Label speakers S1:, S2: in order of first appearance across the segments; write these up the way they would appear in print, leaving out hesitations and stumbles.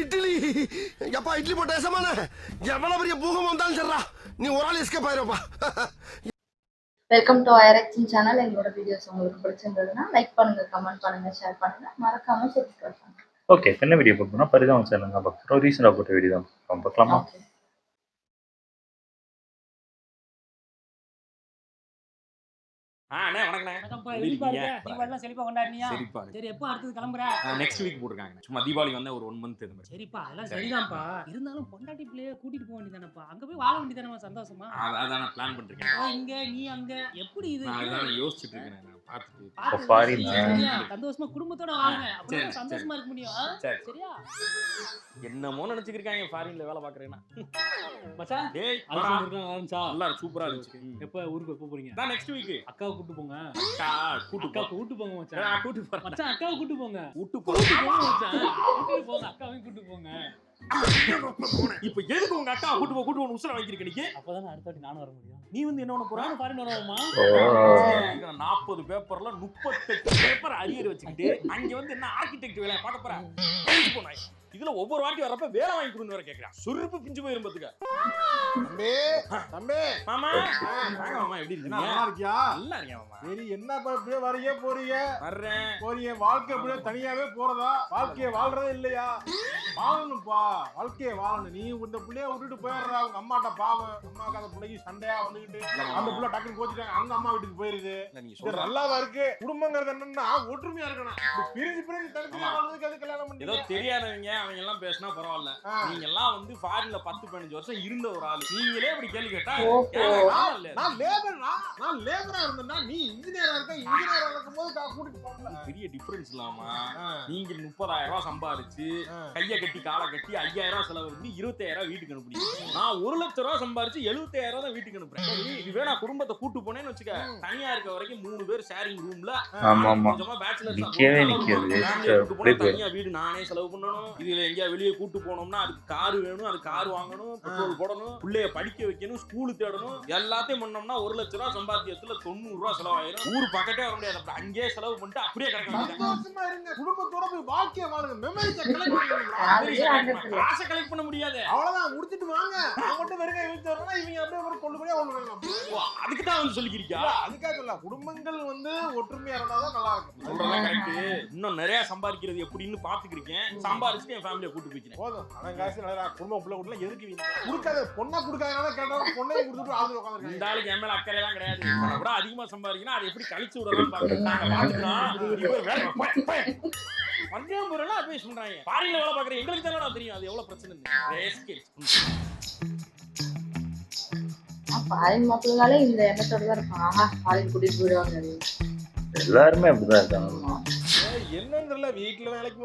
S1: இட்லி எப்பா இட்லி போட்ட ஏசமான எவ்வளவு பெரிய பூகம் வந்தாலும் சரிடா நீ ஒரு ஆள் எஸ்கேப் ஆயிருப்பா.
S2: வெல்கம் டு ஐஆர்எக்ஸின் சேனல். எங்களோட வீடியோஸ் உங்களுக்கு பிடிச்சிருந்ததுன்னா லைக் பண்ணுங்க, கமெண்ட் பண்ணுங்க, ஷேர் பண்ணுங்க, மறக்காம சப்ஸ்கிரைப் பண்ணுங்க.
S3: ஓகே, என்ன வீடியோ பார்க்கணும்னா பரிதாபம் சேனல் தான் பார்க்குறோம். ரீசெண்டாக போட்ட வீடியோ தான் பார்க்கலாமா?
S4: நெக்ஸ்ட் வீக் போட்டுருக்காங்க. சும்மா தீபாவளி வந்து ஒரு 1 மந்த் இது.
S5: சரிப்பா, அதெல்லாம் சரிதான்ப்பா. இருந்தாலும் பொண்டாட்டி பிள்ளைய கூட்டிட்டு போக வேண்டியதானப்பா. அங்க போய் வாழ வேண்டியதானே சந்தோஷமா.
S4: அதான் நான் பிளான் பண்ணிருக்கேன்.
S5: இங்க நீ அங்க எப்படி இது?
S4: நான் அதான் யோசிச்சிட்டு இருக்கேன். நான்
S5: சந்தோஷமா குடும்பத்தோட வாங்க. அப்பதான் சந்தோஷமா இருக்க முடியும். சரியா?
S4: என்னமோ நினைச்சிருக்காங்க ஃபாரின்ல வேலை பாக்குறேன்னா.
S5: மச்சான்,
S4: டேய் நல்லா சூப்பரா இருந்துச்சு.
S5: எப்ப ஊருக்கு எப்ப போறீங்க?
S4: நான் நெக்ஸ்ட் வீக்.
S5: அக்காவை கூட்டி போங்க.
S4: கூட்டு
S5: போங்க மச்சான்.
S4: நான் கூட்டி போறேன்
S5: மச்சான். அக்காவை கூட்டி போங்க.
S4: மச்சான்.
S5: கூட்டி போங்க. அக்காவையும் கூட்டி போங்க.
S4: இப்ப எதுக்கு உங்க அக்கா கூட்டு உசுர வைக்கிறீங்க நீங்க?
S5: அப்பதான் அடுத்த வாட்டி நானும் வர முடியும். நீ வந்து என்ன பண்ண போற? ஃபாரின் வரணுமா?
S4: 40 பேப்பர்ல 38 பேப்பர் அரியர் வச்சுக்கிட்டு அங்க வந்து என்ன ஆர்கிடெக்ட் வேலைய பார்க்க போறேன். இதுல ஒவ்வொரு வாட்டி வரப்ப வேலை வாங்கி கொடுன்னு வர கேக்குறான். சுருப்பு பிஞ்சு போயிரும் பாத்துக்க.
S6: தம்பி
S4: மாமா வாங்க மாமா, எப்படி இருக்கீங்க?
S6: நல்லா இருக்கியா?
S4: நல்லா இருக்கேன் மாமா.
S6: சரி, என்னப்பா இப்படியே வரீங்க போறீங்க?
S4: வர்றேன்.
S6: போறீங்க, வாழ்க்கை அப்படியே தனியாவே போறதா? வாழ்க்கைய வாழ்றதே இல்லையா? வாழணும்ப்பா, வாழ்க்கைய வாழணும். நீ இந்த பிள்ளைய விட்டுட்டு போயிடுறா. அவங்க அம்மாட்ட பாவம், அம்மாக்கு அந்த பிள்ளைக்கு சண்டையா வந்துகிட்டு அந்த பிள்ளை டக்குன்னு கோச்சிட்டாங்க, அந்த அம்மா வீட்டுக்கு போயிருது.
S4: நீங்க
S6: இது
S4: சொல்ற
S6: நல்லாவா இருக்கு? குடும்பங்கிறது என்னன்னா ஒற்றுமையா இருக்கணும். பிரிஞ்சு தனித்தனியா வாழ்றதுக்கு அது கல்யாணம் பண்ணி
S4: ஏதோ தெரியாதவங்க அவங்க எல்லாம் பேசினா பரவாயில்ல. நீங்க எல்லாம் வந்து ஃபாரின்ல 10-15 வருஷம் இருந்த ஒரு ஆளு. நீங்களே இப்படி கேள்வி கேட்டா
S6: நான் லேபரா இருந்தேன்னா நீ இன்ஜினியரா இருக்க. இன்ஜினியரா இருக்கும்போது கூட்டிட்டு போகல.
S4: பெரிய டிஃபரன்ஸ் இல்லாமா? நீங்க 30,000 ரூபாய் சம்பாரிச்சு கைய கட்டி காலை கட்டி 5,000 ரூபாய் செலவு பண்ணி 25,000 வீட்டுக்கு அனுப்புறீங்க. நான் 1 லட்சம் ரூபாய் சம்பாரிச்சு 75,000 தான் வீட்டுக்கு அனுப்புறேன். இதுவே நான் குடும்பத்தை கூட்டு போனேன்னு வச்சுக்க, தனியா இருக்க வரைக்கும் 3 பேர் ஷேரிங் ரூம்ல கொஞ்சமா பேச்சுலர்ஸ் தனியா வீடு நானே செலவு பண்ணணும். இதுல எங்கயா வெளியே கூட்டு போனோம்னா அதுக்கு கார் வேணும், அது கார் வாங்கணும், பெட்ரோல் போடணும், பிள்ளைய படிக்க வைக்கணும், ஸ்கூலு தேடணும். எல்லாத்தையும் பண்ணோம்னா 1 லட்சம் ரூபாய் சம்பாத்தியத்துல 90 ரூபாய் செலவாயிரும். ஊரு பக்கத்தே வர முடியாது. அங்கேயே செலவு பண்ணிட்டு அப்படியே
S6: சந்தோஷமா இருங்க. குடும்பத்தோட போய் வாழ்க்கைய வாழுங்க. மெமரிஸ கலெக்ட் பண்ணுங்க.
S4: காசை கலெக்ட் பண்ண முடியாது.
S6: அவ்வளவுதான், முடிச்சிட்டு வாங்க. நான் மட்டும் வெறுங்க இழுத்து வரணும். இவங்க அப்படியே ஒரு கொண்டு போய் அவ்வளவு வேணும்.
S4: அதுக்கு தான் வந்து சொல்லிக்கிறீங்க.
S6: அதுக்காக சொல்ல, குடும்பங்கள் வந்து ஒற்றுமையா இருந்தாதான் நல்லா இருக்கும்.
S4: சொல்றதா கரெக்ட். இன்னும் நிறைய சம்பாதிக்கிறது எப்படின்னு பாத்துக்கிருக்கேன். சம்பாதிச்சுட்டு என் ஃபேமிலியை கூட்டு போய்க்கிறேன்.
S6: போதும், ஆனால் காசு நல்லா குடும்பம் பிள்ளை கூட்டலாம் எதுக்கு கொடுக்காத பொண்ணா கொடுக்காதனால கேட்டாலும் பொண்ணையும் கொடுத்துட்டு ஆளு உட்காந்து.
S4: இந்த ஆளுக்கு என் மேல அக்கறை எல்லாம் கிடையாது. கூட அதிகமா சம்பாதிக்கணும், அதை எப்படி கழிச்சு விடலாம் பாத்துக்கலாம். மத்தியம் பொருளா அட்வைஸ் பண்றாங்க. ஃபாரின்ல வேலை பாக்குற எங்களுக்கு தானே தெரியும் அது எவ்வளவு பிரச்சனை.
S2: ஃபாரின் மக்களாலே இந்த எண்ணத்தோட தான் இருப்பாங்க. ஆஹா, ஃபாரின் கூட்டிட்டு போயிடுவாங்க.
S3: எல்லாருமே அப்படிதான் இருக்காங்க.
S6: என்னன்னு தெரியல, வீட்டுல வேலைக்கு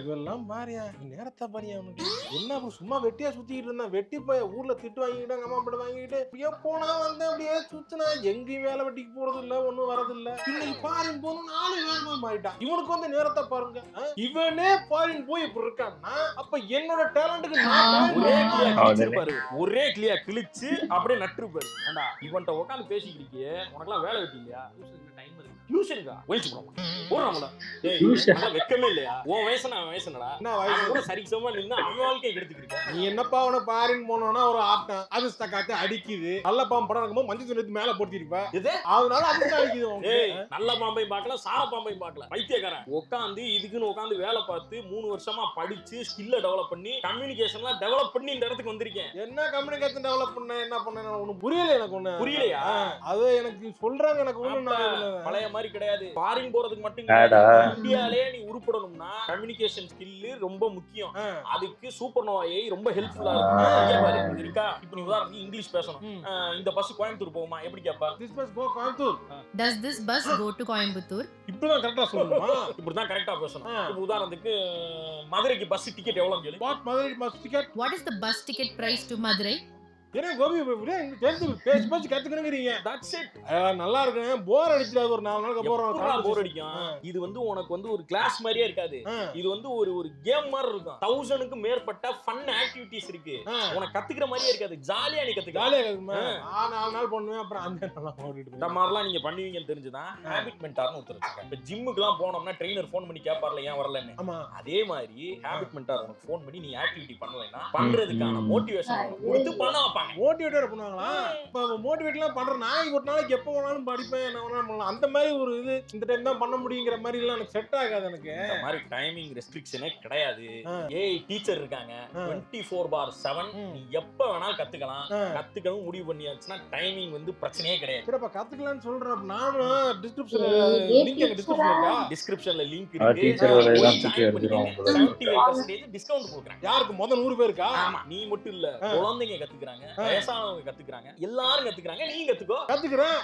S6: இதெல்லாம் பாரியா, நேரத்தை பாரியா. அவனுக்கு என்ன அப்புறம் சும்மா வெட்டியா சுத்திக்கிட்டு இருந்தான். வெட்டி போய் ஊர்ல திட்டு வாங்கிக்கிட்டாங்க, அம்மா அப்படி வாங்கிட்டு அப்படியே போனா வந்து அப்படியே சுத்தினா எங்கேயும் வேலை வெட்டிக்கு போறது இல்ல, ஒண்ணும் வரது இல்ல. இன்னைக்கு ஃபாரின் போகணும் 4 வேகமா மாறிட்டான். இவனுக்கு வந்து நேரத்தை பாருங்க. இவனே ஃபாரின் போய் இப்படி இருக்கான்னா அப்ப என்னோட டேலண்ட்டுக்கு
S4: ஒரே கிளியா கிழிச்சு அப்படியே நட்டுருப்பாரு. ஏண்டா இவன்ட்ட உட்காந்து பேசிக்கிட்டு உனக்கெல்லாம் வேலை வெட்டிலையா? டியூஷனுக்கா ஒழிச்சு போடுறாங்களா? வெக்கமே இல்லையா? உன் வயசு நான் வயசுனடா. கூட சரிசமா நின்று அவன் வாழ்க்கையை கெடுத்துக்கிட்டு
S6: நீ என்னப்பா அவனை ஃபாரின் போனோம்னா ஒரு ஆட்டம் அது காத்து அடிக்குது. நல்ல பாம்பு படம் இருக்கும்போது மஞ்சள் துணி மேல போட்டிருப்பா. அதனால அதுக்கு அடிக்குது.
S4: நல்ல பாம்பையும் பார்க்கல, சார பாம்பையும் பார்க்கல. பைத்தியக்காரன் உட்காந்து இதுக்குன்னு உட்காந்து வேலை பார்த்து 3 வருஷமா படிச்சு ஸ்கில்ல டெவலப் பண்ணி கம்யூனிகேஷன்லாம் டெவலப் பண்ணி இந்த இடத்துக்கு வந்திருக்கேன்.
S6: என்ன கம்யூனிகேஷன் டெவலப் பண்ண என்ன பண்ண ஒண்ணு புரியல. எனக்கு ஒண்ணு புரியலையா? அது எனக்கு சொல்றாங்க. எனக்கு ஒண்ணு
S4: பழைய மாதிரி கிடையாது. ஃபாரின் போறதுக்கு மட்டும் இந்தியாலே நீ உருப்படணும்னா கம்யூனிகேஷன் ஸ்கில் ரொம்ப முக்கியம். அதுக்கு சூப்பர் நோவா AI ரொம்ப ஹெல்ப்ஃபுல்லா இருக்கும். இருக்கா இப்போ நீ உதாரணத்துக்கு இங்கிலீஷ் பேசணும். இந்த பஸ் கோயம்புத்தூர் போகுமா எப்படி கேப்பா?
S6: This bus go Coimbatore.
S7: Does this bus go to Coimbatore?
S6: இப்படிதான் கரெக்டா சொல்லணுமா?
S4: இப்படிதான் கரெக்டா பேசணும். இப்போ உதாரணத்துக்கு மதுரைக்கு பஸ் டிக்கெட் எவ்வளவு கேளு.
S6: What Madurai bus ticket?
S7: What is the bus ticket price to Madurai?
S6: ஏன்னா கோபி இப்படியே தெரிஞ்சு பேசி கத்துக்கணுங்கிறீங்க.
S4: That's it.
S6: நல்லா இருக்கு. போர் அடிச்சிடாது ஒரு 4 நாளுக்கு அப்புறம்
S4: போர் அடிக்கும். இது வந்து உனக்கு வந்து ஒரு கிளாஸ் மாதிரியே இருக்காது. இது வந்து ஒரு கேம் மாதிரி இருக்கும். 1000க்கு மேற்பட்ட ஃபன் ஆக்டிவிட்டிஸ் இருக்கு. உனக்கு கத்துக்கிற மாதிரியே இருக்காது. ஜாலியா நீ கத்துக்க.
S6: ஜாலியா கத்துமா. 4 நாள் பண்ணுவேன் அப்புறம் அந்த நாள் ஓடிட்டு.
S4: இந்த மாதிரிலாம் நீங்க பண்ணுவீங்கன்னு தெரிஞ்சுதான் ஹேபிட் மென்டார்னு ஒருத்தர் வச்சிருக்காங்க. இப்ப ஜிம்முக்குலாம் போனோம்னா ட்ரெய்னர் ஃபோன் பண்ணி கேட்பார்ல ஏன் வரலன்னு.
S6: ஆமா.
S4: அதே மாதிரி ஹேபிட் மென்டார் உனக்கு ஃபோன் பண்ணி நீ ஆக்டிவிட்டி பண்ணலைன்னா பண்றதுக்கான மோட்டிவேஷன் கொடுத்து பண்ண வைப்பாங்க.
S6: மோட்டிவேட்டர் பண்ணுவாங்களா? இப்ப மோட்டிவேட்லாம் பண்ற நான் ஒரு நாளைக்கு எப்போ வேணாலும் படிப்பேன், என்ன வேணாலும் பண்ணலாம். அந்த மாதிரி ஒரு இது இந்த டைம் தான் பண்ண முடியுங்கிற மாதிரி எல்லாம் எனக்கு செட் ஆகாது. எனக்கு
S4: இந்த மாதிரி டைமிங் ரெஸ்ட்ரிக்ஷனே கிடையாது. ஏஐ டீச்சர் இருக்காங்க 24/7. நீ எப்ப வேணாலும் கத்துக்கலாம். கத்துக்கவும் முடிவு பண்ணியாச்சுன்னா டைமிங் வந்து பிரச்சனையே கிடையாது.
S6: சிறப்பா கத்துக்கலாம்னு சொல்றேன். நானும் டிஸ்கிரிப்ஷன்ல லிங்க் இருக்கா?
S4: டிஸ்கிரிப்ஷன்ல லிங்க் இருக்கு.
S3: டீச்சர் வேலைய தான் தூக்கி எடுத்துறோம்.
S4: 75% டிஸ்கவுண்ட் கொடுக்குறாங்க.
S6: யாருக்கு முதல் 100 பேருக்கா?
S4: ஆமா. நீ மட்டும் இல்ல, குழந்தைங்க கத்துக்குறாங்க, வயசானவங்க கத்துக்குறாங்க, எல்லாரும் கத்துக்குறாங்க. நீ கத்துக்கோ.
S6: கத்துக்கிறேன்.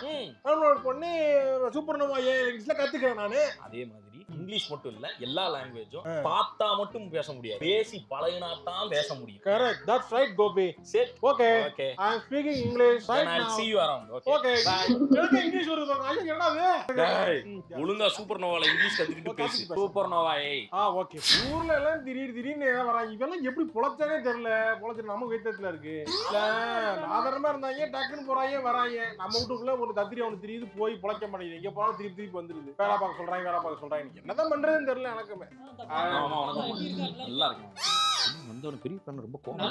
S6: டவுன்லோட் பண்ணி சூப்பர் நோவா இங்கிலீஷ்ல கத்துக்கிறேன் நானு.
S4: அதே மாதிரி இங்கிலீஷ் மட்டும் இல்ல, எல்லா லாங்குவேஜும் பார்த்தா மட்டும் பேச முடியாது. பேசி பழகினா தான் பேச முடியும்.
S6: Correct. That's right Gopi.
S4: Set.
S6: Okay.
S4: Okay.
S6: I am speaking English right
S4: I'll
S6: now.
S4: see you around. Okay.
S6: Okay. எனக்கு இங்கிலீஷ் வருது பாருங்க. ஐயோ என்னது?
S4: டேய், ஒழுங்கா சூப்பர் நோவால இங்கிலீஷ் கத்துக்கிட்டு பேசு. சூப்பர் நோவா ஏய்.
S6: ஓகே. ஊர்ல எல்லாம் திடீர்னு வராங்க. இவெல்லாம் எப்படி பொளச்சானே தெரியல. பொளச்சு நம்ம கைத்தத்துல இருக்கு. இல்ல ஆதரமா இருந்தாங்க டக்குன்னு போறாங்க வராங்க. நம்ம வீட்டுக்குள்ள ஒரு தத்திரி அவனுக்கு தெரியுது போய் பொளக்க மாட்டேங்குது. எங்க போனாலும் திருப்பி வந்துருது. வேலை பார்க்க சொல்றாங்க. என்னதான் பண்றதுன்னு தெரியல எனக்குமே.
S4: ஆமா வணக்கம். நல்லா இருக்கு. வந்தவன பெரிய பண்ண ரொம்ப கோவம்.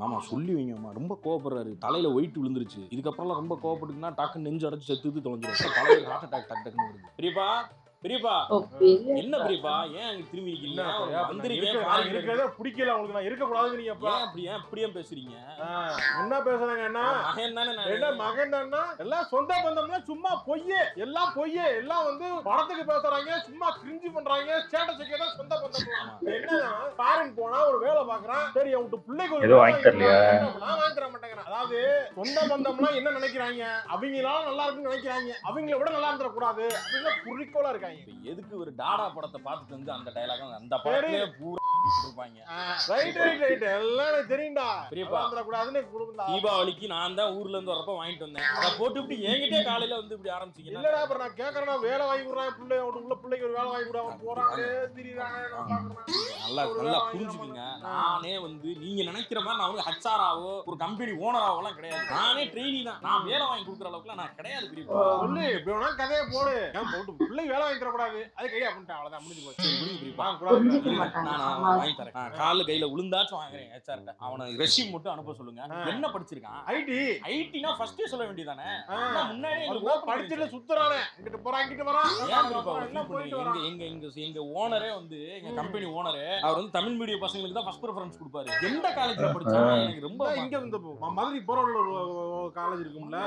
S4: மாமா சொல்லி வைங்கம்மா, ரொம்ப கோவப்படுறாரு. தலையில வெயிட் விழுந்துருச்சு. இதுக்கப்புறம்லாம் ரொம்ப கோவப்பட்டுக்குன்னா டக்கு நெஞ்சு அடைச்சு செத்துது தொலைஞ்சிரும். தலையில ஹார்ட் அட்டாக் டக்குன்னு வருது. பெரியப்பா என்ன பெரியப்பா ஏன் அங்க திரும்பி நிக்கிறீங்க?
S6: இருக்கிறத பிடிக்கல உங்களுக்கு. நான் இருக்க கூடாதுன்னு நீங்க
S4: அப்படியே பேசுறீங்க.
S6: என்ன பேசுறாங்க? என்ன
S4: மகன் தானே?
S6: என்ன மகன் தானே? எல்லாம் சொந்த பந்தம்னா சும்மா பொய்யே. எல்லாம் பொய்யே. எல்லாம் வந்து படத்துக்கு பேசுறாங்க, சும்மா கிரிஞ்சி பண்றாங்க. ஸ்டேட்டஸ் வைக்கிறதா சொந்த பந்தம். என்னன்னா ஃபாரின் போனா ஒரு வேலை பாக்குறான். சரி அவன்கிட்ட பிள்ளைக்கு
S3: ஏதோ வாங்கி தரலையா?
S6: நான் வாங்கி தர மாட்டேங்கிறேன். அதாவது சொந்த பந்தம்லாம் என்ன நினைக்கிறாங்க? அவங்களால நல்லா இருக்குன்னு நினைக்கிறாங்க. அவங்கள விட நல்லா இருந்துட கூடாது அப்படின்னு குறிக்கோளா இருக்காங்க.
S4: எதுக்கு ஒரு டாடா படத்தை பார்த்துட்டு வந்து அந்த டயலாக் அந்த படத்திலே பூரா இருப்பாங்க.
S6: ரைட் எல்லாம் எனக்கு தெரியும்டா.
S4: பெரியப்பா
S6: வந்துட கூடாதுன்னு குடுக்குறா.
S4: தீபாவளிக்கு நான் தான் ஊர்ல இருந்து வரப்ப வாங்கிட்டு வந்தேன். அத போட்டு இப்படி என்கிட்டே காலையில வந்து இப்படி ஆரம்பிச்சீங்க.
S6: இல்லடா அப்புறம் நான் கேக்குறேன்னா வேலை வாங்கி விடுறேன். பிள்ளைக்கு ஒரு வேலை வாங்கி விட போறாங்க திரிறாங்க.
S4: நல்லா புரிஞ்சுக்குங்க. நானே வந்து நீங்க நினைக்கிற மாதிரி நான் வந்து ஹச்ஆராவோ ஒரு கம்பெனி ஓனராவோலாம் கிடையாது. நானே ட்ரெயினி தான். நான் வேலை வாங்கி கொடுக்குற அளவுக்குலாம் நான் கிடையாது. பெரியப்பா
S6: சொல்லு இப்படி வேணா கதையை போடு. ஏன் போட்டு பிள்ளைக்கு வேலை வாங்கி தரக்கூடாது. அது கையா பண்ணிட்டேன். அவ்வளவுதான் முடிஞ்சு போச்சு.
S4: நான் வாங்கி தரேன். கால கையில விழுந்தாச்சும் வாங்குறேன். ஹெச்ஆர்ட்ட அவனை ரெஸ்யூம் மட்டும் அனுப்ப சொல்லுங்க. என்ன படிச்சிருக்கான்? ஐடினா ஃபர்ஸ்டே சொல்ல வேண்டியதானே. முன்னாடியே
S6: படிச்சிட்டு சுத்துறானே. இங்கிட்ட போறான் இங்கிட்ட வரான்.
S4: எங்க ஓனரே வந்து எங்க கம்பெனி ஓனரே அவர் வந்து தமிழ் மீடியம் பசங்களுக்கு தான் ஃபர்ஸ்ட் பிரெஃபரன்ஸ் கொடுப்பாரு. எந்த காலேஜ்ல படிச்சாங்க? எனக்கு ரொம்ப
S6: இங்க வந்து மதுரை போறவங்க ஒரு காலேஜ் இருக்கும்ல.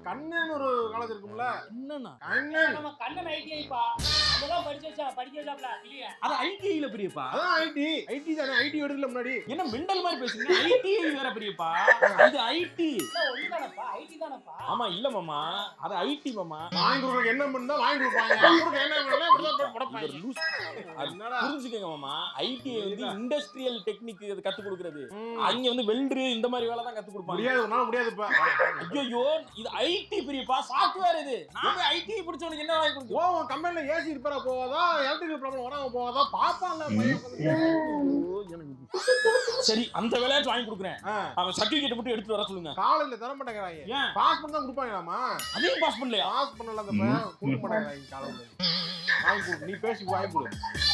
S6: கண்ணன் ஒரு காலேஜ் இருக்கும்ல.
S4: என்னன்னா
S5: கண்ணன் ஐடிஐப்பா. அதெல்லாம் படிச்சேச்சாப்ல இல்லையா?
S4: அது ஐடிஐல பெரியப்பா.
S6: அதான் ஐடி தானே. ஐடி எடுக்கல முன்னாடி.
S4: என்ன மெண்டல் மாதிரி பேசுறீங்க? ஐடிஐ வேற பெரியப்பா. இது ஐடி.
S5: ஒண்ணுதானப்பா? ஐடி தானப்பா?
S4: ஆமா இல்ல மாமா. அது ஐடி மாமா.
S6: வாங்கி கொடுக்க என்ன பண்ணா வாங்கி கொடுப்பாங்க. கொடுக்க என்ன பண்ணா இப்படிதான் போடப்பாங்க.
S4: புரிஞ்சுக்கங்க மாமா. ஐடி வந்து இண்டஸ்ட்ரியல் டெக்னிக் கத்து கொடுக்கிறது. அங்க வந்து வெல்டர் இந்த மாதிரி வேலை தான் கத்து கொடுப்பாங்க.
S6: முடியாதுப்பா.
S4: ஐயோ இது ஐடி பெரியப்பா. சாஃப்ட்வேர் இது. நாம ஐடி படிச்சவனுக்கு என்ன வாங்கி கொடுப்போம்?
S6: ஓ கம்பெனில ஏசி ரிப்பேரா போவாதா? எலக்ட்ரிக்கல் ப்ராப்ளம் வராம போவாதா? பாப்பான்ல
S4: சரி அந்த வேலையாச்சும் வாங்கி கொடுக்குறேன். அவன் சர்டிபிகேட் மட்டும் எடுத்து வர சொல்லுங்க.
S6: காலேஜ்ல தர மாட்டேங்கிறாங்க. ஏன் பாஸ் பண்ணா கொடுப்பாங்களாமா?
S4: அதையும் பாஸ் பண்ணலையா?
S6: பாஸ் பண்ணல அந்த பையன் கொடுக்க மாட்டேங்கிறாங்க காலேஜ்ல. வாங்கி கொடு. நீ பேசி வாங்கி கொடு.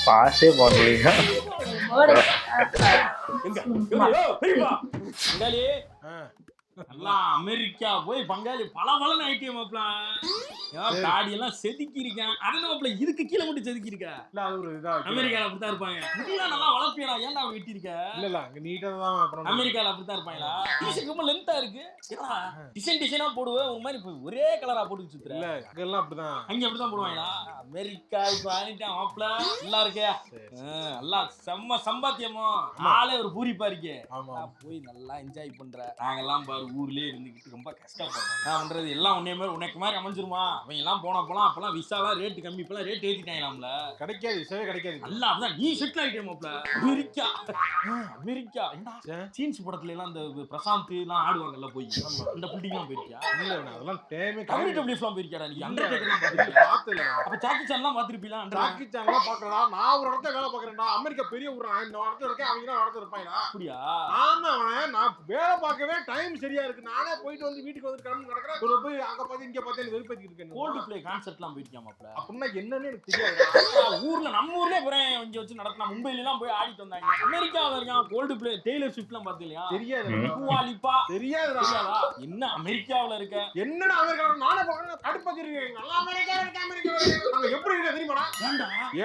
S3: பாஸே பண்ணலீங்க.
S4: பெரியப்பா பங்காளி நல்லா அமெரிக்கா போய் பங்காளி பல ஐடிஎம் மாப்ள காடி எல்லாம் செதுக்கி இருக்கேன். அதனால இதுக்கு கீழே மட்டும் செதுக்கி இருக்க.
S6: இல்ல அது ஒரு இதா
S4: அமெரிக்கால அப்படித்தான் இருப்பாங்க. முடியல நல்லா வளர்ப்பியடா. ஏன்டா வெட்டி இருக்க?
S6: இல்ல அங்க நீட்டா தான் அப்புறம்
S4: அமெரிக்கால அப்படித்தான் இருப்பாங்களா? டிஷர்ட் ரொம்ப லெந்தா இருக்கு. ஏடா டிசைனா போடுவேன். ஒரு மாதிரி ஒரே கலரா போட்டு சுத்துற.
S6: இல்ல அங்கெல்லாம் அப்படிதான்.
S4: அங்க அப்படிதான் போடுவாங்களா? அமெரிக்காவுக்கு வாங்கிட்டேன் மாப்ள. நல்லா இருக்கே. நல்லா செம்ம சம்பாத்தியமோ. ஆளே ஒரு பூரிப்பா இருக்கே. போய் நல்லா என்ஜாய் பண்ற. நாங்கெல்லாம் பாரு ஊர்லயே இருந்துக்கிட்டு ரொம்ப கஷ்டப்படுறேன். நான் பண்றது எல்லாம் உனக்கு மாதிரி அமைஞ்சிருமா? அவன் எல்லாம் போனப்பெல்லாம் அப்பெல்லாம் விசாலாம் ரேட்டு கம்மி, இப்பெல்லாம் ரேட் ஏத்திட்டாங்களாம்ல.
S6: கிடைக்காது, விசாவே கிடைக்காது.
S4: நல்லா அதான் நீ செட்டில் ஆயிட்டே மாப்ள. அமெரிக்கா என்ன சீன்ஸ் படத்துல எல்லாம் இந்த பிரசாந்த் எல்லாம் ஆடுவாங்கல்ல போய் அந்த புட்டிங்லாம் போயிருக்கியா?
S6: இல்ல அதெல்லாம் டைமே
S4: WWF போயிருக்கியா? நீ அண்டர்டேக்கர்லாம் பாத்திருக்கியா? அப்ப ஜாக்கி சான்லாம் பாத்திருப்பீங்களா?
S6: ஜாக்கி சான்லாம் பாக்கறதா? நான் ஒரு இடத்துல வேலை பாக்குறேன்டா. அமெரிக்கா பெரிய ஊர். நான் இந்த இடத்துல இருக்கேன், அவங்க தான் இடத்துல இருப்பாங்க.
S4: அப்படியா?
S6: ஆமா, நான் வேலை பார்க்கவே டைம் சரியா இருக்கு. நானே போயிட்டு வந்து வீட்டுக்கு வந்து கிளம்பி நடக்கிறேன். ஒரு போய் அங்க பார்த்து இங்க பார்த்து வெறுப்பேத்திட்டு இருக்கேன்.
S4: கோல்டு பிளே கான்செர்ட்லாம் போயிருக்கியா மாப்ள?
S6: அப்படின்னா என்னன்னு எனக்கு தெரியாது.
S4: ஊர்ல நம்ம ஊர்லயே போறேன் இங்க வச்சு நடத்தினா மும்பைல எல்லாம் போய் ஆடிட்டு வந்தாங்க. அமெரிக்காவில இருக்கான் கோல்டு பிளே டெய்லர் ஸ்விஃப்ட்லாம் பாத்தீங்களா?
S6: தெரியாது.
S4: பூவாலிப்பா
S6: தெரியாதுடா.
S4: என்ன அமெரிக்காவில இருக்க?
S6: என்னடா அமெரிக்காவில நானே பார்க்கறேன். கடுப்பாக்கி இருக்கேன். நல்லா அமெரிக்கா இருக்கு, அமெரிக்கா இருக்கு. அங்க எப்படி இருக்கு தெரியுமாடா?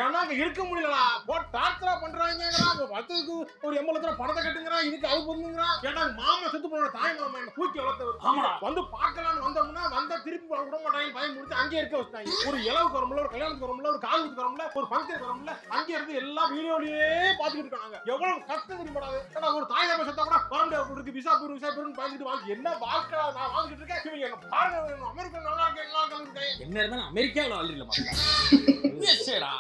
S6: ஏன்னா அங்க இருக்க முடியலடா. போட் டார்ச்சரா பண்றாங்கங்கறா. 10க்கு ஒரு 80 லட்சம் பணத்தை கட்டுங்கறா. இதுக்கு அது பொண்ணுங்கறா. ஏன்னா மாமா செத்து போன தாய் மாமா என்ன தூக்கி வளர்த்தவர்.
S4: ஆமாடா.
S6: வந்து பார்க்கலாம்னு வந்தோம்னா வந்தா திருப்பி விட மாட்டாங்க. பயம் முடிச்சு அங்கே இருக்க வச்சாங்க. ஒரு இலவுக்கு வரமுல, ஒரு கல்யாணத்துக்கு வரமுல, ஒரு காதுக்கு வரமுல, ஒரு ஃபங்க்ஷனுக்கு வரமுல, அங்கே இருந்து எல்லா வீடியோலயே பாத்துக்கிட்டு இருக்காங்க. எவ்வளவு கஷ்டம் தெரியுமாடா? ஏன்னா ஒரு தாய் மாமா செத்தா கூட வர முடியாது. இருக்கு விசா பேருன்னு பாத்துக்கிட்டு வாழ்க்கை என்ன வாழ்க்கை நான் வாழ்ந்துட்டு இருக்கேன். இவங்க என்ன பாருங்க, அமெரிக்கா நல்லா இருக்கு, நல்லா இருக்கு.
S4: என்ன இருந்தாலும் அமெரிக்காவில வாழ்றீங்களா மாப்ள? யூஎஸ்ஏடா.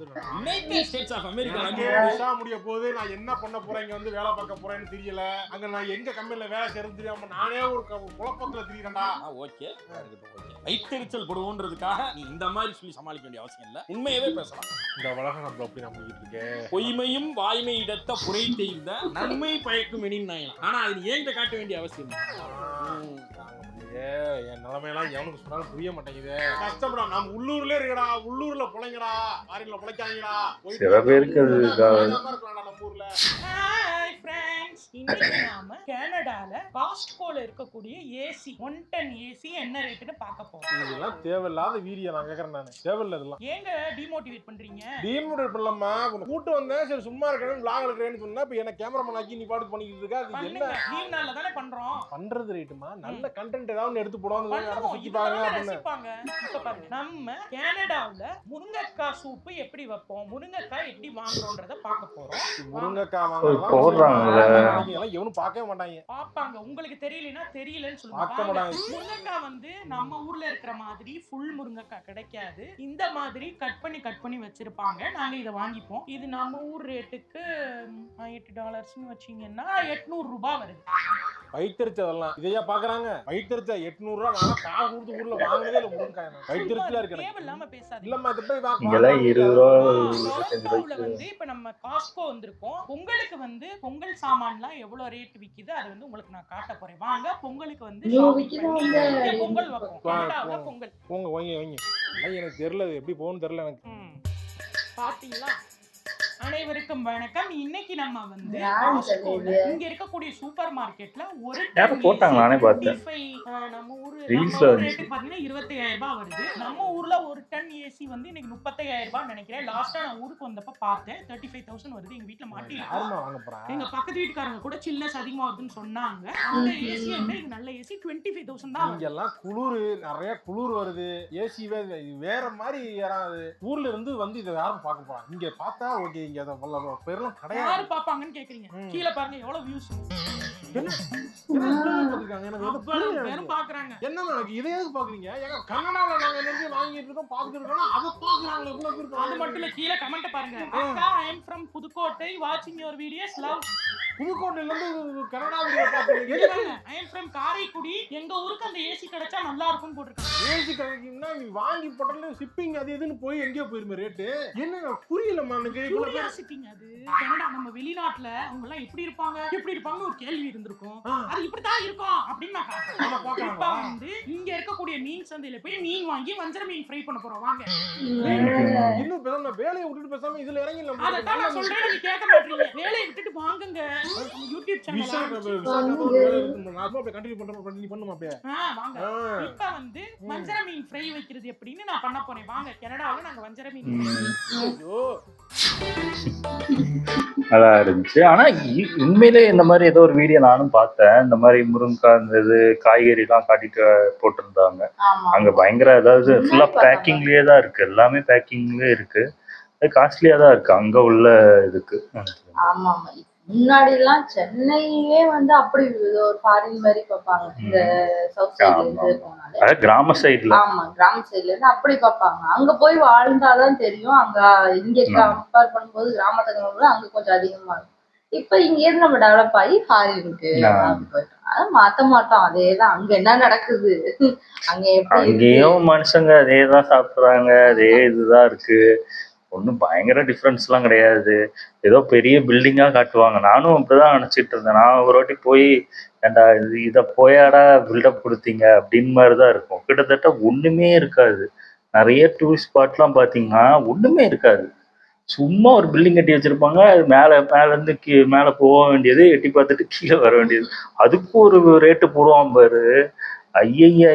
S4: United States of America.
S6: Visa முடிய போது நான் என்ன பண்ண போறேன், இங்க வந்து வேலை பார்க்க போறேன்னு தெரியல. அங்க நான் எங்க கம்பெனில வேலை செய்யறது தெரியாம நானே ஒரு குழப்பத்துல திரியறேன்டா.
S4: ஓகே, வைத்தறிச்சல் படுவோன்றதுக்காக நீ இந்த மாதிரி சொல்லி சமாளிக்க வேண்டிய அவசியம் இல்ல. உண்மையவே பேசலாம்.
S6: இந்த உலகம் நம்ம அப்படி நம்பிக்கிட்டு இருக்கேன்.
S4: பொய்மையும் வாய்மை இடத்த புரை செய்த நன்மை பயக்கும் எனின் நாயனா. ஆனா அது ஏன்ட்ட காட்ட வேண்டிய அவசியம்
S6: என் நிலைமையெல்லாம் எவனுக்கு சொன்னாலும் புரிய மாட்டேங்குது. கஷ்டப்படா. நம்ம உள்ளூர்ல இருக்கடா, உள்ளூர்ல பிழைங்கடா, ஃபாரின்ல பிழைக்காங்கடா.
S3: சில பேருக்கு அது
S6: நம்ம ஊர்ல.
S5: ஹாய் ஃப்ரெண்ட்ஸ், இன்னைக்கு நாம கனடால காஸ்ட்கோல இருக்கக்கூடிய ஏசி 110 ஏசி என்ன ரேட்னு பார்க்க போறோம்.
S6: இதெல்லாம் தேவையில்லாத வீடியோ நான் கேக்குறேன். நானு தேவையில்ல இதெல்லாம்.
S5: ஏங்க டிமோட்டிவேட் பண்றீங்க?
S6: டிமோட்டிவேட் பண்ணலாமா? கூட்டு வந்தேன், சரி சும்மா இருக்கேன்னு vlog எடுக்கறேன்னு சொன்னா இப்ப என்ன கேமராமேன் ஆக்கி நீ பாட்டு பண்ணிக்கிட்டு இருக்க. அது என்ன
S5: லீவ் நாள்ல தானே பண்றோம்.
S6: பண்றது ரேட்டுமா? நல்ல கண்டென்ட் ஏதாவது எடுத்து போடுவாங்க, இடத்த சுத்தி பாருங்க அப்படின்னு.
S5: இப்ப பாருங்க, நம்ம கனடாவுல முருங்கைக்காய் சூப் எப்படி வைப்போம், முருங்கைக்காய் எப்படி வாங்குறோம்ன்றத பார்க்க போறோம்.
S6: முருங்கைக்காய்
S3: போடுறாங்கல்ல,
S6: எவனும் பார்க்கவே மாட்டாங்க.
S5: பாப்பாங்க. உங்களுக்கு தெரியலனா தெரியலன்னு
S6: பார்க்க
S5: சொல்லுவாங்க.
S6: மாட்டாங்க.
S5: முருங்கைக்காய் வந்து நம்ம ஊர்ல இருக்கிற மாதிரி ஃபுல் முருங்கைக்காய் கிடைக்காது. இந்த மாதிரி கட் பண்ணி வச்சிருப்பாங்க. நாங்க இத வாங்கிப்போம். இது நம்ம ஊர் ரேட்டுக்கு $8 வச்சீங்கன்னா 800 ரூபாய் வருது.
S6: வயிற்றுச்சதெல்லாம் இதையா பாக்குறாங்க. வயிற்றுச்ச 800 ரூபாய். நான் காசு கொடுத்து ஊர்ல வாங்கவே இல்லை முருங்கைக்காய். வயிற்றுச்சலா இருக்கு.
S5: தேவையில்லாம பேசாதீங்க.
S6: இல்லம்மா இது போய் வாங்க.
S3: இங்கெல்லாம் 20 ரூபா 25
S5: காஸ்ட்கோல வந்து இப்ப நம்ம காஸ்ட்கோ வந்திருக்கோம். பொங்கலுக்கு வந்து பொங்கல் சாமான்லாம் எவ்வளவு ரேட் விக்குது அது வந்து உங்களுக்கு நான் காட்ட போறேன். வாங்க பொங்கலுக்கு வந்து ஷாப்பிங் பண்ணி இங்க பொங்கல் வைப்போம். கனடாவுல பொங்கல்
S6: போங்க வாங்க. எனக்கு தெரியல எப்படி போகணும்னு தெரியல எனக்கு.
S5: பாத்தீங்களா? அனைவருக்கும் வணக்கம். இன்னைக்கு நம்ம வந்து இங்க இருக்கக்கூடிய சூப்பர் மார்க்கெட்ல ஒரு
S3: போட்டாங்க, நானே பார்த்தேன்.
S5: நம்ம ஊரு
S3: ரேட்
S5: பாத்தீங்கன்னா 25,000 ரூபாய் வருது. நம்ம ஊர்ல ஒரு டன் ஏசி வந்து இன்னைக்கு 35,000 ரூபாய் நினைக்கிறேன். லாஸ்டா நான் ஊருக்கு வந்தப்ப பார்த்தேன் 35,000 வருது. எங்க வீட்டுல மாட்டிருக்கோம். எங்க பக்கத்து வீட்டுக்காரங்க கூட சில்னஸ் அதிகமா வருதுன்னு சொன்னாங்க. அந்த ஏசி வந்து இது நல்ல ஏசி 25,000 தான்.
S6: இங்க எல்லாம் குளிர், நிறைய குளிர் வருது. ஏசிவே வேற மாதிரி யாராவது ஊர்ல இருந்து வந்து இதை யாரும் பார்க்க போறாங்க. இங்க பார்த்தா ஓகே, இங்க பெருலாம் கிடையாது.
S5: யாரு பாப்பாங்கன்னு கேக்குறீங்க? கீழே பாருங்க எவ்வளவு வியூஸ். பாக்குறாங்க.
S6: என்ன இதை எதுக்கு பாக்குறீங்க? கன்னடால நாங்க என்ன வாங்கிட்டு இருக்கோம் பாத்துட்டு இருக்கோம். அதை பாக்குறாங்க எவ்வளவு பேர்.
S5: அது மட்டும் இல்ல, கீழே கமெண்ட் பாருங்க. அக்கா, I am from Pudukkottai, watching your videos, love.
S6: புதுக்கோட்டையில இருந்து கனடா வீடியோ பாக்குறீங்க.
S5: I am from காரைக்குடி, எங்க ஊருக்கு அந்த ஏசி கிடைச்சா நல்லா இருக்கும்னு போட்டுருக்காங்க.
S6: ஏசி கிடைக்கும்னா நீ வாங்கி போட்டல ஷிப்பிங் அது எதுன்னு போய் எங்கேயோ போயிருமே ரேட்டு. என்ன புரியலமா எனக்கு. இவ்வளவு பேர்
S5: ஷிப்பிங் அது கனடா. நம்ம வெளிநாட்டுல அவங்க எல்லாம் எப்படி இருப்பாங்க ஒரு கேள்வி இருந்திருக்கும். அது இப்படி தான் இருக்கும் அப்படின்னு நான் காட்டுறேன். இப்ப வந்து இங்க இருக்கக்கூடிய மீன் சந்தையில போய் மீன் வாங்கி வஞ்சர மீன் ஃப்ரை பண்ண போறோம். வாங்க.
S6: இன்னும் பேசாம வேலையை விட்டுட்டு பேசாம இதுல இறங்கிடலாம்.
S5: அதான் நான் சொல்றேன், நீங்க கேட்க மாட்டீங்க. வேலையை விட்டுட்டு வாங்குங்க. யூடியூப் சேனல்
S6: கண்டினியூ பண்ணுமா அப்படியே.
S5: வாங்க. இப்ப வந்து வஞ்சர மீன் ஃப்ரை வைக்கிறது எப்படின்னு நான் பண்ண போறேன். வாங்க. கனடாவுல நாங்க வஞ்சர மீன்
S3: நல்லா இருந்துச்சு. ஆனா உண்மையிலே இந்த மாதிரி ஏதோ ஒரு வீடியோ நானும் பார்த்தேன். இந்த மாதிரி முருங்கைக்காய் இந்த இது காய்கறி எல்லாம் காட்டிட்டு போட்டிருந்தாங்க. அங்க பயங்கர, அதாவது ஃபுல்லா பேக்கிங்லயே தான் இருக்கு. எல்லாமே பேக்கிங்லயே இருக்கு. காஸ்ட்லியா தான் இருக்கு அங்க உள்ள இதுக்கு.
S2: ஆமா, முன்னாடி எல்லாம் சென்னையிலே வந்து அப்படி ஒரு ஃபாரின் மாதிரி பார்ப்பாங்க. இந்த சவுத் சைட்ல இருந்து போனாலே
S3: அதாவது கிராம சைட்ல.
S2: ஆமா, கிராம சைட்ல இருந்து அப்படி பார்ப்பாங்க. அங்க போய் வாழ்ந்தாதான் தெரியும். அங்க இங்க கம்பேர் பண்ணும்போது கிராமத்துக்கு அங்க கொஞ்சம் அதிகமா இருக்கும். இப்ப இங்க இருந்து நம்ம டெவலப் ஆகி ஃபாரினுக்கு போயிட்டோம். அதை மாத்த மாட்டோம். அதேதான் அங்க என்ன நடக்குது, அங்க எப்படி
S3: அங்கேயும் மனுஷங்க அதேதான் சாப்பிடுறாங்க, அதே இதுதான் இருக்கு. ஒன்றும் பயங்கர டிஃப்ரென்ஸ்லாம் கிடையாது. ஏதோ பெரிய பில்டிங்கா காட்டுவாங்க. நானும் அப்படிதான் நினைச்சிட்டு இருந்தேன். நான் ஒரு வாட்டி போய் ஏன்டா இதை போயாடா பில்டப் கொடுத்தீங்க அப்படின்னு மாதிரிதான் இருக்கும். கிட்டத்தட்ட ஒண்ணுமே இருக்காது. நிறைய டூரிஸ்ட் ஸ்பாட்லாம் பார்த்தீங்கன்னா ஒண்ணுமே இருக்காது. சும்மா ஒரு பில்டிங் கட்டி வச்சிருப்பாங்க. அது மேலேருந்து மேலே போக வேண்டியது, எட்டி பார்த்துட்டு கீழே வர வேண்டியது. அதுக்கு ஒரு ரேட்டு போடுவான் பாரு. ஐயய்யா,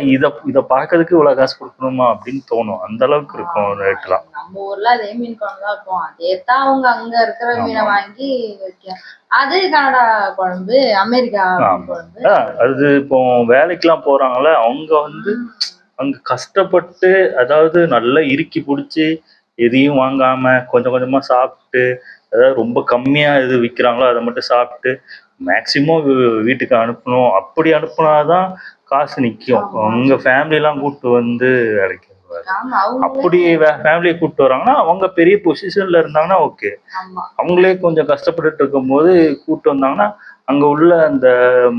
S3: இதை பார்க்கறதுக்கு இவ்வளோ காசு கொடுக்கணுமா அப்படின்னு தோணும். அந்த அளவுக்கு இருக்கும் ரேட்லாம்.
S2: நம்ம ஊர்ல அதே மீன் குழம்பு தான் இருக்கும். அதேதான் அவங்க அங்க இருக்கிற மீனை வாங்கி வைக்க. அது கனடா குழம்பு, அமெரிக்கா குழம்பு.
S3: அது இப்போ வேலைக்கெல்லாம் போறாங்களே, அவங்க வந்து அங்க கஷ்டப்பட்டு, அதாவது நல்லா இறுக்கி பிடிச்சி எதையும் வாங்காம கொஞ்சம் கொஞ்சமா சாப்பிட்டு, அதாவது ரொம்ப கம்மியா எது விற்கிறாங்களோ அதை மட்டும் சாப்பிட்டு மேக்சிமம் வீட்டுக்கு அனுப்பணும். அப்படி அனுப்புனாதான் காசு நிற்கும். உங்க ஃபேமிலிலாம் கூப்பிட்டு வந்து அடைக்கிறது. அப்படி ஃபேமிலியை கூப்பிட்டு வராங்கன்னா அவங்க பெரிய பொசிஷன்ல இருந்தாங்கன்னா ஓகே. அவங்களே கொஞ்சம் கஷ்டப்பட்டுட்டு இருக்கும்போது கூப்பிட்டு வந்தாங்கன்னா அங்க உள்ள அந்த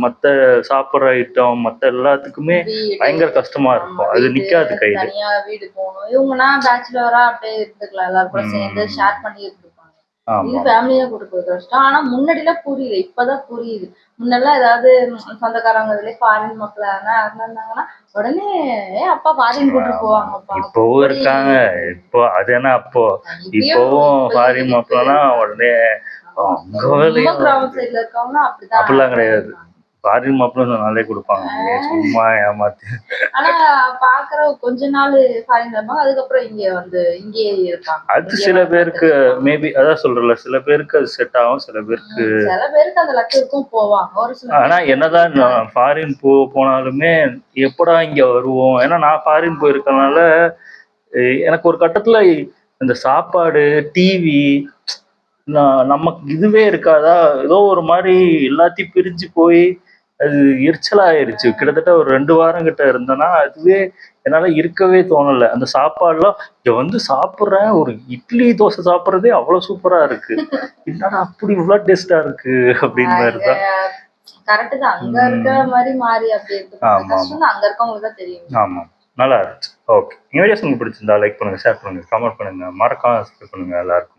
S3: மத்த சாப்பிட்ற ஐட்டம் மத்த எல்லாத்துக்குமே பயங்கர கஷ்டமா இருக்கும். அது நிக்காது கையில.
S2: தனியா வீடு போகணும். இவங்கன்னா பேச்சுலரா அப்படியே இருந்துக்கலாம், எல்லாரும் கூட சேர்ந்து ஷேர் பண்ணி இருந்துப்பாங்க. இது ஃபேமிலியா கூட்டு போய் கஷ்டம். ஆனா முன்னாடி எல்லாம் புரியல, இப்பதான் புரியுது. முன்னெல்லாம் ஏதாவது சொந்தக்காரங்க இதுலயே ஃபாரின் மக்கள் இருந்தாங்கன்னா உடனே அப்பா ஃபாரின் கூட்டு போவாங்கப்பா.
S3: இப்பவும் இருக்காங்க. இப்போ அது என்ன, இப்பவும் ஃபாரின் மக்கள்னா உடனே
S2: கிராம சைட்ல இருக்கவங்க
S3: அப்படிலாம் கிடையாது. ஃபாரின் மாப்பிள்ள நாளே கொடுப்பாங்க, சும்மா ஏமாத்தி.
S2: ஆனா பாக்குற கொஞ்ச நாள் ஃபாரின் இருப்பாங்க, அதுக்கப்புறம் இங்கே இருப்பாங்க.
S3: அது சில பேருக்கு மேபி அதான் சொல்றல, சில பேருக்கு அது செட் ஆகும், சில பேருக்கு
S2: அந்த லட்சத்துக்கும் போவாங்க ஒரு சில.
S3: ஆனா என்னதான் ஃபாரின் போனாலுமே எப்படா இங்க வருவோம். ஏன்னா நான் ஃபாரின் போயிருக்கனால எனக்கு ஒரு கட்டத்துல இந்த சாப்பாடு, டிவி, நமக்கு இதுவே இருக்காதா, ஏதோ ஒரு மாதிரி எல்லாத்தையும் பிரிஞ்சு போய் அது எரிச்சலாயிருச்சு. கிட்டத்தட்ட ஒரு 2 வாரம் கிட்ட இருந்தேன்னா அதுவே என்னால இருக்கவே தோணலை. அந்த சாப்பாடுலாம் இங்க வந்து சாப்பிட்றேன், ஒரு இட்லி தோசை சாப்பிட்றதே அவ்வளவு சூப்பரா இருக்கு. என்னடா அப்படி இவ்வளவு டேஸ்டா இருக்கு அப்படின்னு மாதிரிதான்.
S2: கரெக்ட் தான். அங்க இருக்கிற மாதிரி மாறி அப்படி இருக்கு. அங்க இருக்கவங்களுக்கு தான் தெரியும்.
S3: ஆமா, நல்லா இருந்துச்சு. ஓகே, இந்த வீடியோஸ் உங்களுக்கு பிடிச்சிருந்தா லைக் பண்ணுங்க, ஷேர் பண்ணுங்க, கமெண்ட் பண்ணுங்க, மறக்காம சப்ஸ்கிரைப் பண்ணுங்க எல்லாருக்கும்.